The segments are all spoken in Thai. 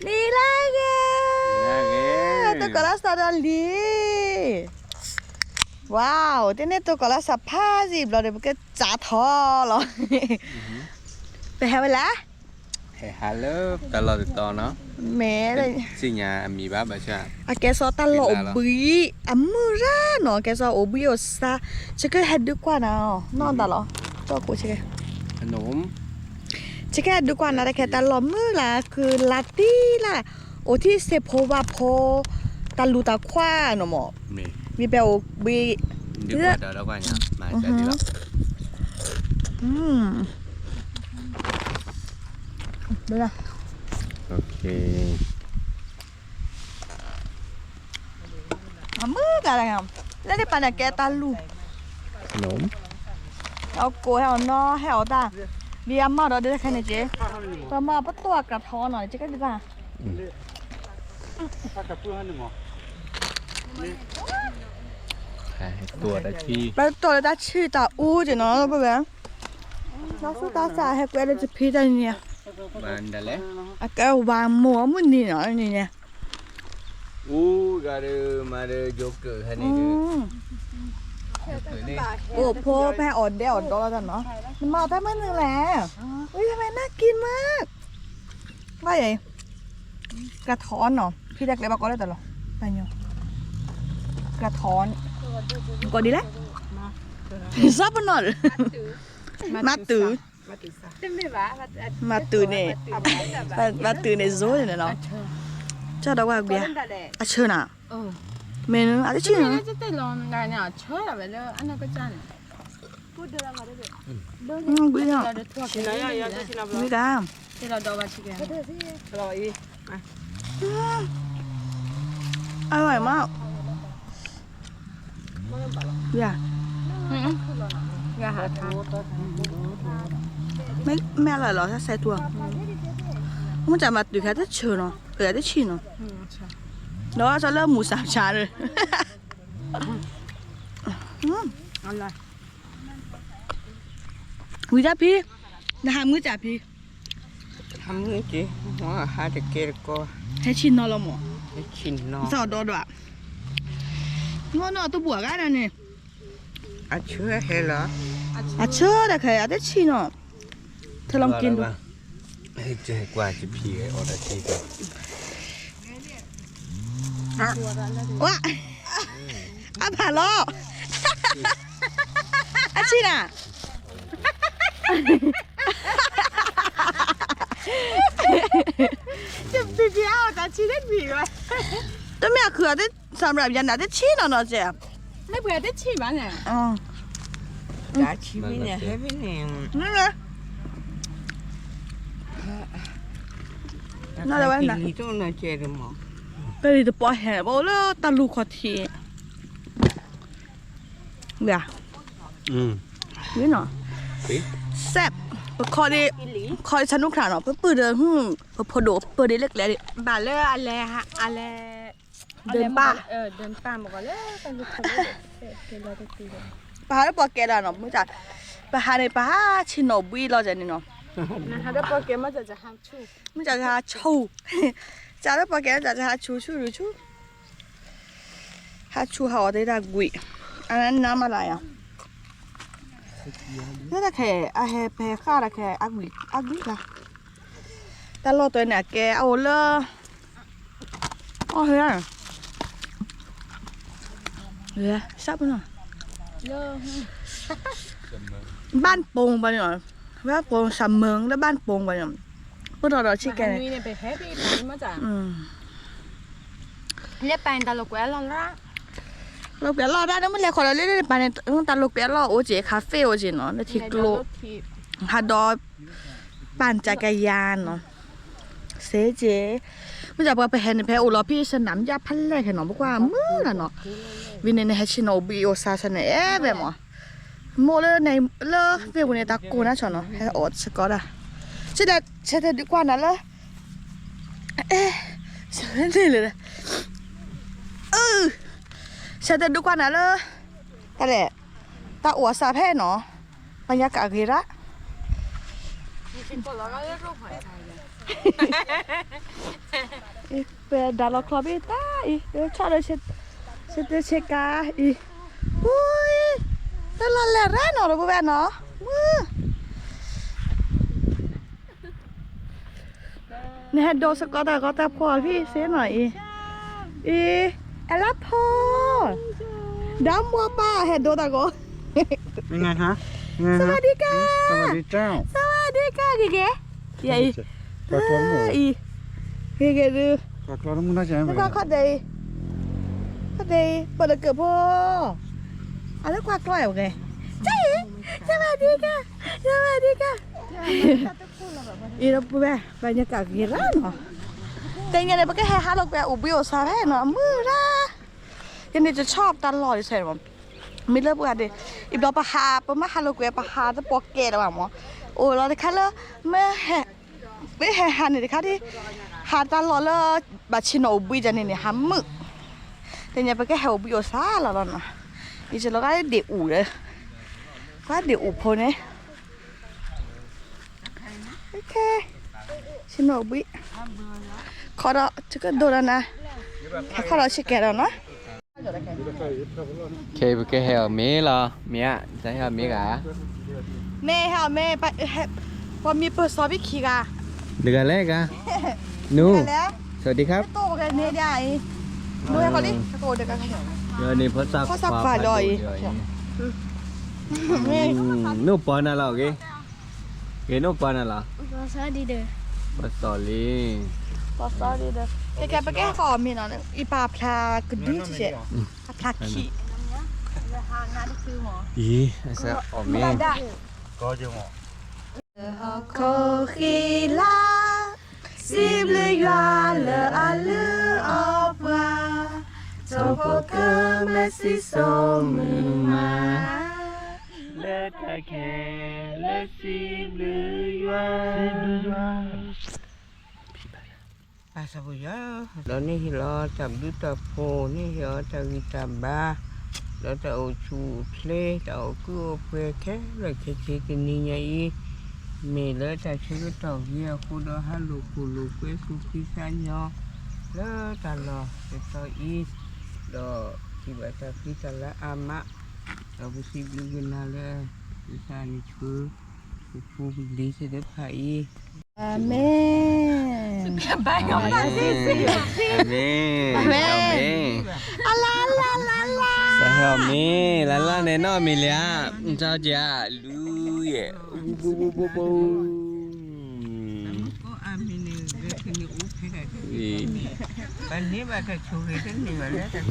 Milagre! Tocco la strada lì! Wow, tiene tocco la sapasi, perché già tolo. Per là? Hello, talo to nó. Mẹ đây. Xin nhà mì bá bà cha. À cái sao ta lộ bì, mưa ra nó cái sao ổ bì ở xa, chứ cái hết được qua nào, non ta lo, cho cô chứ cái. ขนม chứ cái được qua nào đây cái ta lo mưa là cứ là tí là, ởที่เซโพวาโพตาลูตาควาเนาะหมอ mì มีเปลบ được qua đó đó qua nhà mà sẽ đi đó ดูนะ ok มือกันอะไรกันแล้วได้ปานแกตาลู ขนม เอาโกให้เอานอให้เอาตาเบียมาเราได้แค่ไหนเจ๊ประมาณตัวกระท้อนหน่อยเจ๊ก็ดีกว่า ตัวได้ที่ ไปตัวเลยตาชื่อตาอู้เจ๊เนาะเราไปแบงเราสู้ตาสาให้กูเลยจะพีได้เนี่ย bạn đã lẽ อะแกวางหมัวมันนี่เนาะนี่เนี่ย gà đưa mà đưa vô cửa hay này đưa cửa đi โอ้พ่อแม่อ่อนเดียวอ่อนโตแล้วกันเนาะมันมาได้ไม่นึงแหละเฮ้ยทำไมน่ากินมากว่าไงกระท้อนเนาะพี่เด็กเลยบอกก็ได้แต่หรอไปเนาะกระท้อนก็ดีแล้วซาบนอลมาตื่นมาตื่นเนี่ยมาตื่นเนี่ยโซ่เนี่ยเนาะเจ้าดอกว่าเบียอ่ะเชิญอ่ะเมนูอะไรชื่อเนาะ จะติดลมได้เนี่ยเชื่อแบบเลยอันนั้นก็จันพูดเดินมาได้เลย เบีย เราได้ทั่วกันเลย ไม่กล้า ที่เราดอบัชิกัน อร่อยมากเบีย อย่าหาทาง ไม่อร่อยหรอถ้าใส่ถั่วมันจะมาดูแค่จะเชิญเนาะจะชิมเนาะแล้วจะเริ่มหมูสามชั้นเลย อะไร มือจ่าพี่นะคะมือจ่าพี่ ทำนี่จีว่าหาจะเกลือก็ ให้ชิมนอนละหมอ ให้ชินนอ สอดดอด้วยงอนอตัวบวกกันนะเนี่ย อ่ะเชื่อเหรอ อ่ะเชื่อแต่ใครอาจจะชิมเนาะเธอลองกินดู ให้เจอกว่าจะพีไอ้ออเดอร์ทีกัน ว้าอ่ะผ่านล้ออ่ะชิมอ่ะจะปีเดียวแต่ชีได้ปีเลย แต่แม่คืออาจจะสำหรับยันอาจจะชิมเนาะเจ๊ ไม่เบื่อได้ชีบ้านเนี่ย อ๋อ จ้าชิมิเนี่ยให้พี่เนี่ย นี่ไงน่าจะว่านะ นี่ต้องน่าเจอหมอ ไปดิตัวปอแห่บอกแล้วตาลูกขอทีเดี๋ยว นี่เนาะ สิ แซ่บคอดีคอยสนุกขนาดเนาะเพื่อเปิดเดินพอโดเปิดได้เล็กแล้วดิ บาเล่อะไรฮะอะไรเดินป่าบอกว่าเลยกันจะทำได้เราได้ตีเลย ปลาได้ปลาแก่แล้วเนาะมึงจ้ะปลาในปลาชิโนบุยเราจะนี่เนาะ นะคะได้โปรแกรมมาจะห้ามชู มึงจ้ะจะชูจ้ะได้ปลาแก่จะชูหรือชูฮาชูหาได้ได้กุยอันนั้นน้ำอะไรอ่ะนี่แต่แค่อาแฮแพข้าแต่แค่อากุยละแต่เราตัวเนี่ยแกเอาเลยอ๋อเฮ้ยทราบเนาะ เลิก บ้านโป่งไปหน่อยบ้านโป่งสามเมืองแล้วบ้านโป่งไปหน่อยพวกเราชิคกี้พาย มีเนี่ยไปแฮปปี้ไปมาจ้ะ เรียกไปตลกแหวนละ เราเปลี่ยนรอได้แล้วมันเลยคนเราเล่นไปในตลกเปลี่ยนรอโอเจคาเฟ่โอเจเนาะในทิกโลฮาดอปั่นจักรยานเนาะเซเจมันจะไปเห็นในแพอุลพี่สนามยาพันแรกเห็นเนาะบอกว่ามือละเนาะวินในเฮชิโนบิโอซาชนะแบบหมอโมเลในเลเวลในตะกูนะชอนเนาะให้อดสกอตอ่ะใช่แต่ดีกว่านั้นเลยใช่เลยใช่แต่ดีกว่านั้นเลยแต่แหละตาอัวซาแพ้เนาะบรรยากาศดีละ จริงๆก็เราได้รูปหอยไทย Per dalla clavetta, ciao siete cieca. Ui, dalla lerrano, lo vuoi no? Nè đồ sẽ có ta phòพี่เสียหน่อยอะไรพอดำมัวป้าเห็ดโดตะโก เป็นไงคะ สวัสดีค่ะ สวัสดีเจ้า สวัสดีค่ะเก๋ๆยัย กอดคอหมู เก๋ๆดู กอดคอหมูน่าจะไม่ แล้ว เป็น ก็ข้อใดเปิดเกือบพ่ออะไรกว่ากล้อยโอเคใช่สวัสดีค่ะสวัสดีค่ะอีเราปุ๊บบรรยากาศเย็นแล้วเนาะแต่ยังไงมันก็แห่ฮาเราไปอุบิโอซาแห่เนาะมือละยังไงจะชอบตลอดใช่ไหมไม่เลิกปุ๊บเดี๋ยวอีดอกปะฮาปะมาฮาโลกปะฮาจะปอกเกลแล้วมั้งโอ้เราได้แค่เลยไม่แห่ฮันนี่ค่ะที่หาตลอดเลยบัชิโนบุยจันนี่หามือแต่ยังไปแค่แห่อุบิโอซาแล้วนะอีจะเราก็ได้เดือดเลยก็เดือดพอเนี่ยโอเคชิโนบุยขอเราจะก็โดนนะขอเราชิคกี้พายนะ cái heo mía lo mía thấy heo mía cả แม่ค่ะแม่ไปพอมีเปิดซอบิคีกะ được rồi lấy cả nu แล้ว sợi đi khắp โตกันเนี่ยได้ดูให้เขาดิโตเด็กกัน rồi đi phớt sạp Phớt sạp phải rồi. nu bò nào là cái nu bò nào là สวัสดีเด้อ phớt sò li พอซอดีเด้อแกไปแก้ขอมีเนาะอีปลาพลากระดิ่งเฉยพลาขี้ ý sao ở miếng ก็จะหมอ โคขีลาสิบเลยยาเลอลือออกว่าโจโปเกอร์เมซิโซมือมา let ta khe let sim lưới à sao bây giờ đó này thì lo chậm đứt tập hồ này thì ở chậm chậm ba đó tàu chủ lê tàu cứ về thế rồi cái này nhảy mẹ lỡ ta chơi cái tàu kia khu đó hai lục quê khu kia xa nhau lỡ ta lo cái tàu ít đó thì vậy ta khi ta là am á tàu bút xí bự nào là cái xa này chứ khu đi sẽ được phải อาเมน amen amen อะลาลาลาลา sao heo mí là này nó mì lia sao chả lui bu bu bu bu có am này cái này úp thế này gì bạn nếu mà thật sự thì tính gì mà lấy thật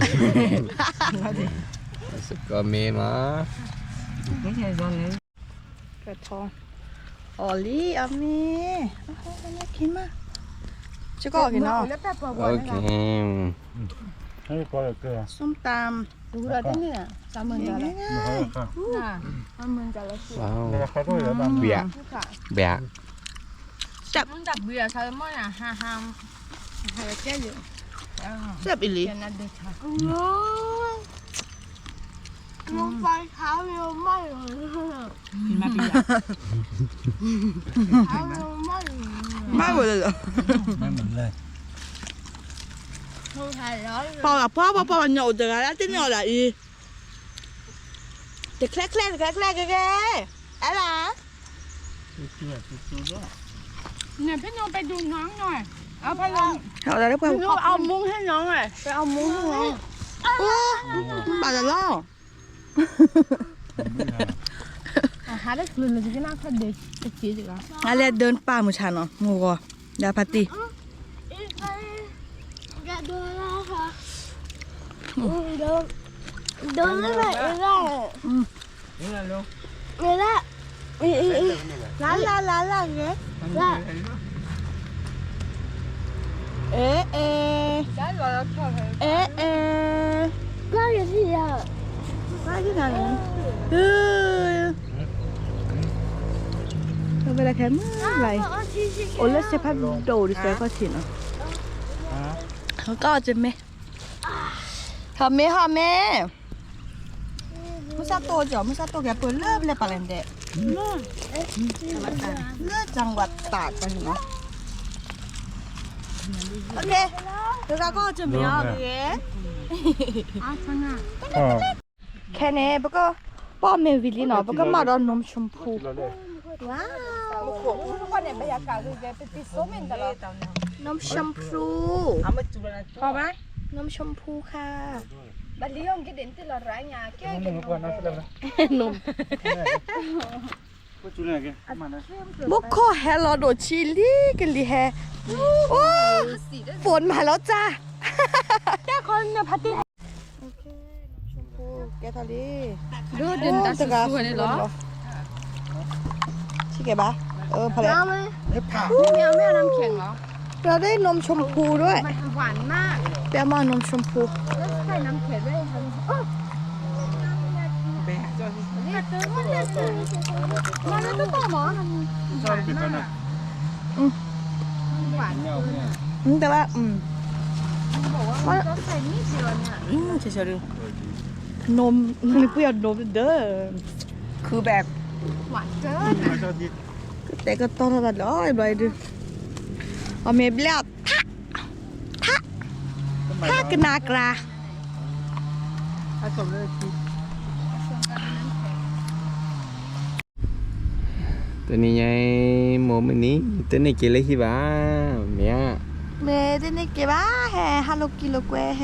sự có mì mà cái này con này กระทองออลี่อาเมน่ากินมากจะก็กินเนาะ ok ให้ก็เลยเกลือ ส้มตำ ดูเราได้เนี่ยสามหมื่นจะอะไร ไม่ให้ค่ะ สามหมื่นจะอะไร wow แล้วเขาก็เหลือตาม bẹt bẹt มันจับเบียร์ใช่ไหมอ่ะห้าแก้อยู่ แซ่บอีหลี แค่นั้นเด็กค่ะลงไปเท้าเร็วมากเลย mà bây giờ เท้าเร็วมากเลย มากเลยเหรอ ไม่เหมือนเลย มือถ่ายร้อย พอกับพ่อมันnhậu từ cái tiếng nhậu là gì thì khét cái ấy là เนี่ยพี่น้องไปดูน้องหน่อยเอาไปลง nhậu là lúc พี่ không น้องเอามุ้งให้น้องหน่อยไปเอามุ้งให้น้อง bà là lo หาได้คืนเลยที่น่าคัดเด็กจะจีจิกะ อะไรเดินป่ามือฉันเนาะงูก็ยาปาตี จะดูแล้วค่ะดูไม่ไหวเลย đúng là luôn เลยละล้านเงี้ย เอ๊ะ ได้หรอแล้วชอบเลย เอ๊ะ ก็อยู่ที่อ่ะ ไปที่ไหนเราไปละแค่เมื่อไหร่โอ้แล้วเซพัดโดดิเซก็ฉินเนาะเขาก็จะไม่ทำไม่มุซาโตจ้ะมุซาโตแกเปิดเลิศเลยปะเลนเดะเลิศจังหวัดตากกันเนาะ โอเคเดี๋ยวก็จะมีอะไรแค่นี้ปก็ป้อเมวิลีเนาะปก็มาดอนนมชมพูว้าว นมชมพูพอไหมนมชมพูค่ะบัลลียงกินเด่นที่เราร้ายงาแก้กินนมบุกโคแฮลโดชิลีกันลีแฮโอ้ฝนมาแล้วจ้าแค่คนเนี่ยพัดดิโอเคนมชมพูแกทะเลดูเด่นตาสวยนี่เหรอชิเกบะพอแล้ว ไม่เอาน้ำแข็งเหรอ เราได้นมชมพูด้วย มันหวานมาก เปรี้ยวมากนมชมพู แล้วใส่น้ำแข็งด้วยค่ะมาแล้วก็ต่อหมอหวานมากหวาน แต่ว่าบอกว่าจะใส่นิดเดียวเนี่ย เฉยๆนมนี่เปรี้ยวนมเด้อคือแบบ หวานเกิน แต่ก็ต้องระดับร้อยบ่อยดูเอาเมบเลียถ้ากนากรา ตัวนี้ไงโมมันนี้ตัวนี้กินเลยที่บ้าเนี่ย เมเดนเก็บแฮฮัลโลกิโลเกแฮ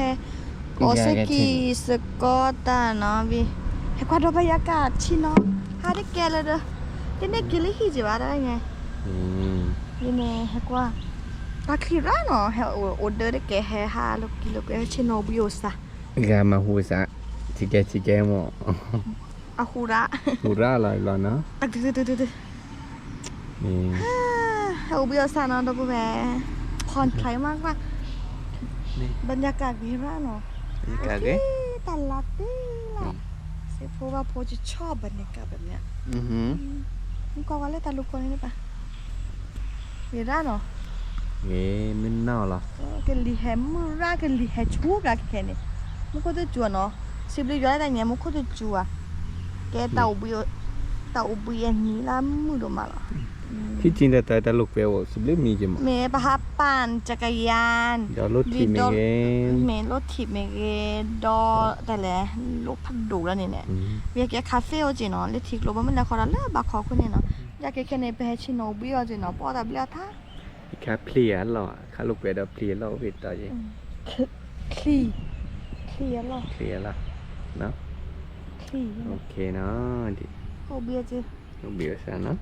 โอซากิสกอตาเนาะวิให้ความบรรยากาศชิเนาะหาได้แกเลยเด้อเดนกินเลยที่จิว่าได้ไงนี่เมให้กว่าปาคลีราเนาะให้ออเดอร์ได้แกแฮฮัลโลกิโลเกชิโนบิโอซาก ามาฮูซะชิเกะหมอ อาคูระ ฮูราลอยเนาะ ตักตึ๊ดนี่ เอาบิโอซาเนาะดับเบิลแบผ่อนคลายมากว่าบรรยากาศดีมากเนาะ กาเกะ ตลาดดีล่ะเพราะว่าโพจะชอบบรรยากาศแบบเนี้ยมึงกว่าเล่นตาลูกคนนี้ปะมีร้านเนาะ เอ้มันน่าหรอ กันลีแฮมมือร้านกันลีแฮชูกะแค่นี้มึงก็จะจัวเนาะสิบลีย้อยอะไรเงี้ยมึงก็จะจัวแกเต่าบุยนี้ละมือดมาหรอ ที่จริงแต่ลูกเปลวสุดเลยมีจมั้ง เมย์ปะฮับปั่นจักรยาน เดี๋ยวรถทีเมเกน เมย์รถถีบเมเกดอแต่แหละรถพัดดูแล้วเนี่ยเวียแกคาเฟ่จีเนาะเลทิกโลบ้ามันแล้วขอละเลิกบักขอคนเนี่ยเนาะอยากแค่ในไปให้ชิโนบิโอจีเนาะปอดับเลียท่า แค่เพลียหรอค่าลูกเปลวเพลียเราผิดต่อยัง คลีหรอ เพลียละเนาะ คลี โอเคเนาะดิ โอเบียจี ลูกเบียร์ซะเนาะ